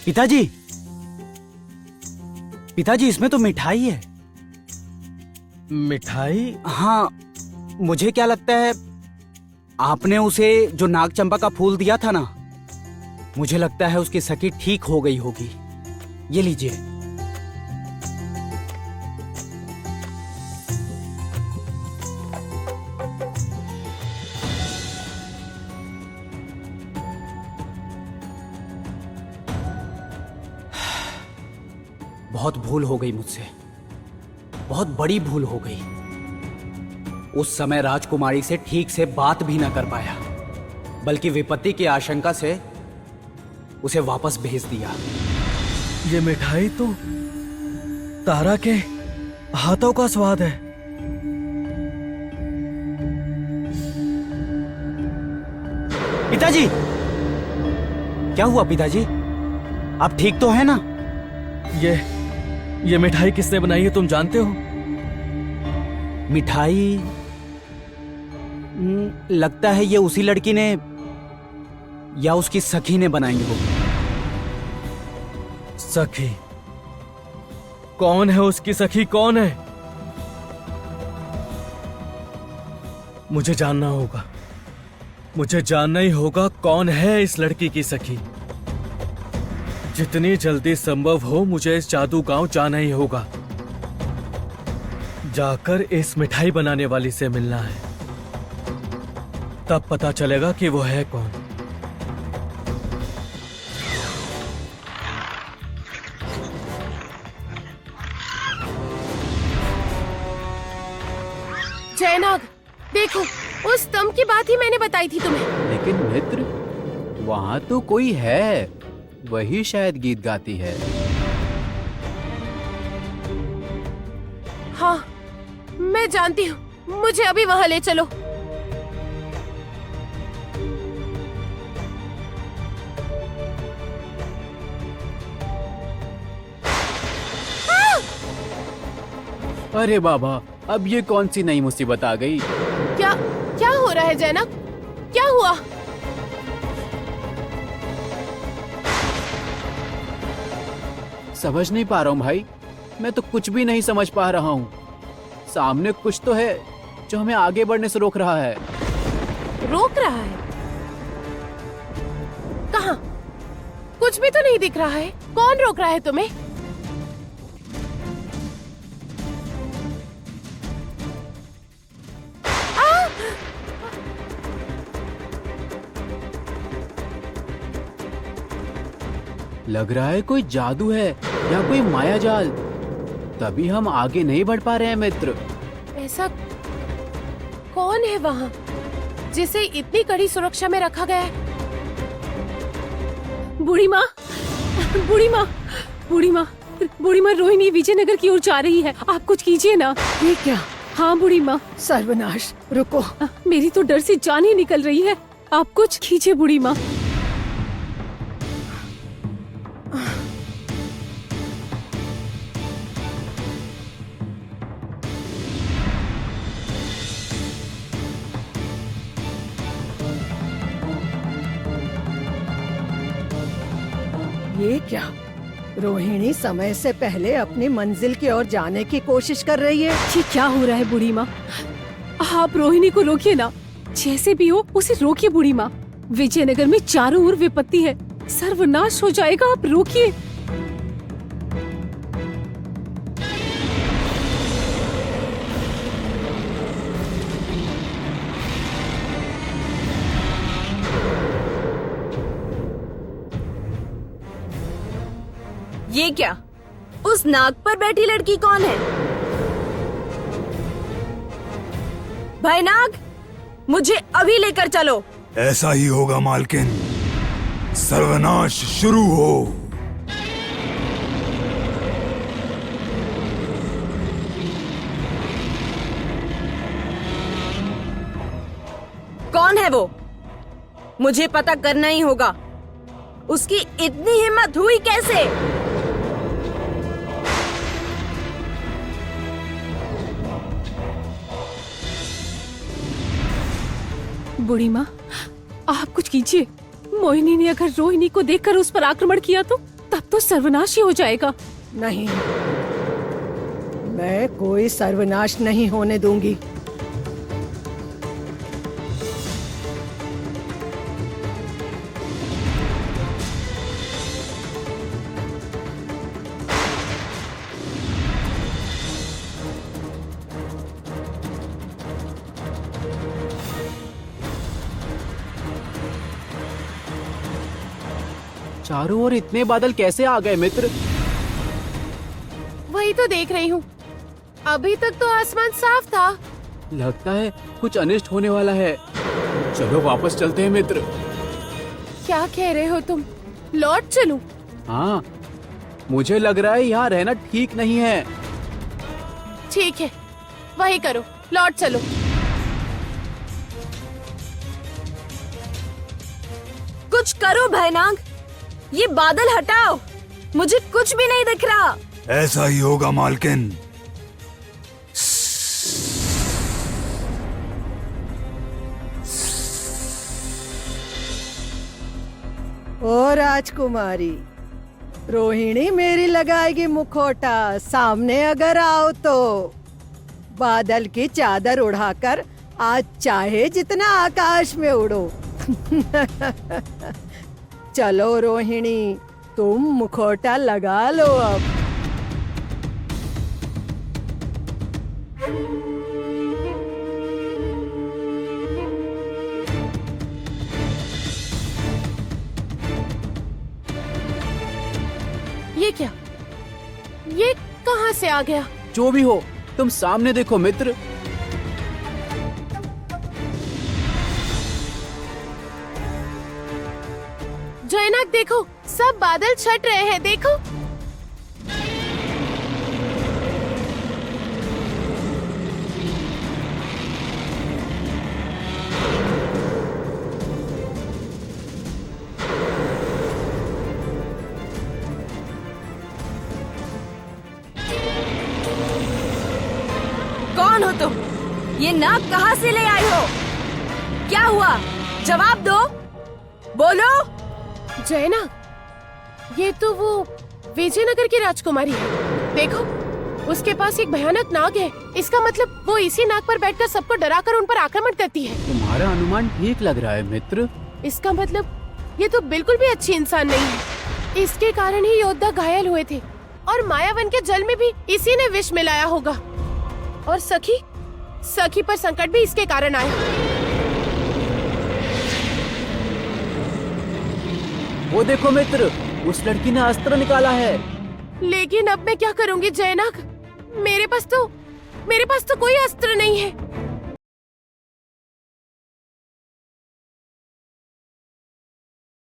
पिताजी, पिताजी इसमें तो मिठाई है। मिठाई? हाँ, मुझे क्या लगता है आपने उसे जो नाग चंपा का फूल दिया था ना, मुझे लगता है उसकी सखी ठीक हो गई होगी। ये लीजिए। बहुत भूल हो गई मुझसे, बहुत बड़ी भूल हो गई। उस समय राजकुमारी से ठीक से बात भी ना कर पाया, बल्कि विपत्ति की आशंका से उसे वापस भेज दिया। ये मिठाई तो तारा के हाथों का स्वाद है। पिताजी, क्या हुआ पिताजी? आप ठीक तो है ना? ये मिठाई किसने बनाई है तुम जानते हो? मिठाई? लगता है ये उसी लड़की ने या उसकी सखी ने बनाई हो। सखी? कौन है उसकी सखी? कौन है? मुझे जानना होगा, मुझे जानना ही होगा कौन है इस लड़की की सखी। जितनी जल्दी संभव हो मुझे इस जादू गांव जाना ही होगा। जाकर इस मिठाई बनाने वाली से मिलना है, तब पता चलेगा कि वो है कौन। जयनाग, देखो, उस स्तंभ की बात ही मैंने बताई थी तुम्हें। लेकिन मित्र, वहाँ तो कोई है, वही शायद गीत गाती है। हाँ, मैं जानती हूँ, मुझे अभी वहाँ ले चलो। अरे बाबा, अब ये कौन सी नई मुसीबत आ गई? क्या क्या हो रहा है जैनब? क्या हुआ? समझ नहीं पा रहा हूँ भाई, मैं तो कुछ भी नहीं समझ पा रहा हूँ। सामने कुछ तो है जो हमें आगे बढ़ने से रोक रहा है। रोक रहा है? कहाँ? कुछ भी तो नहीं दिख रहा है। कौन रोक रहा है तुम्हें? लग रहा है कोई जादू है या कोई माया जाल, तभी हम आगे नहीं बढ़ पा रहे हैं मित्र। ऐसा कौन है वहाँ जिसे इतनी कड़ी सुरक्षा में रखा गया है? बूढ़ी माँ, बूढ़ी माँ, बूढ़ी माँ, बूढ़ी माँ, रोहिणी विजयनगर की ओर जा रही है। आप कुछ कीजिए ना। ये क्या? हाँ बूढ़ी माँ। सर्वनाश, रुको। मेरी तो डर से जान ही निकल रही है। आप कुछ कीजिए बूढ़ी माँ। ये क्या? रोहिणी समय से पहले अपनी मंजिल की ओर जाने की कोशिश कर रही है। ये क्या हो रहा है बूढ़ी माँ? आप रोहिणी को रोकिए ना, जैसे भी हो उसे रोकिए बूढ़ी माँ। विजयनगर में चारों ओर विपत्ति है, सर्वनाश हो जाएगा। आप रोकिए। ये क्या? उस नाग पर बैठी लड़की कौन है? भाई नाग, मुझे अभी लेकर चलो। ऐसा ही होगा मालकिन, सर्वनाश शुरू हो। कौन है वो? मुझे पता करना ही होगा। उसकी इतनी हिम्मत हुई कैसे? बूढ़ी माँ, आप कुछ कीजिए। मोहिनी ने अगर रोहिणी को देखकर उस पर आक्रमण किया तो तब तो सर्वनाश ही हो जाएगा। नहीं, मैं कोई सर्वनाश नहीं होने दूंगी। चारों ओर इतने बादल कैसे आ गए मित्र? वही तो देख रही हूँ। अभी तक तो आसमान साफ था। लगता है कुछ अनिष्ट होने वाला है। चलो वापस चलते हैं मित्र। क्या कह रहे हो तुम? लौट चलूं? हाँ, मुझे लग रहा है यहाँ रहना ठीक नहीं है। ठीक है, वही करो, लौट चलो। कुछ करो भैनाग, ये बादल हटाओ, मुझे कुछ भी नहीं दिख रहा। ऐसा ही होगा मालकिन। ओ राजकुमारी, रोहिणी मेरी लगाएगी मुखौटा, सामने अगर आओ तो। बादल की चादर उड़ाकर आज चाहे जितना आकाश में उड़ो। चलो रोहिणी, तुम मुखौटा लगा लो अब। ये क्या? ये कहाँ से आ गया? जो भी हो, तुम सामने देखो मित्र। जयनाग देखो, सब बादल छट रहे हैं, देखो। कौन हो तुम? ये नाग कहाँ से ले आई हो? क्या हुआ? जवाब दो, बोलो। जयनाग, ये तो वो विजयनगर की राजकुमारी है। देखो, उसके पास एक भयानक नाग है। इसका मतलब वो इसी नाग पर बैठकर सबको डराकर उन पर आक्रमण करती है। तुम्हारा अनुमान ठीक लग रहा है मित्र। इसका मतलब ये तो बिल्कुल भी अच्छी इंसान नहीं है। इसके कारण ही योद्धा घायल हुए थे और मायावन के जल में भी इसी ने विष मिलाया होगा। और सखी पर संकट भी इसके कारण आया। वो देखो मित्र, उस लड़की ने अस्त्र निकाला है। लेकिन अब मैं क्या करूंगी जयनाग? मेरे पास तो कोई अस्त्र नहीं है।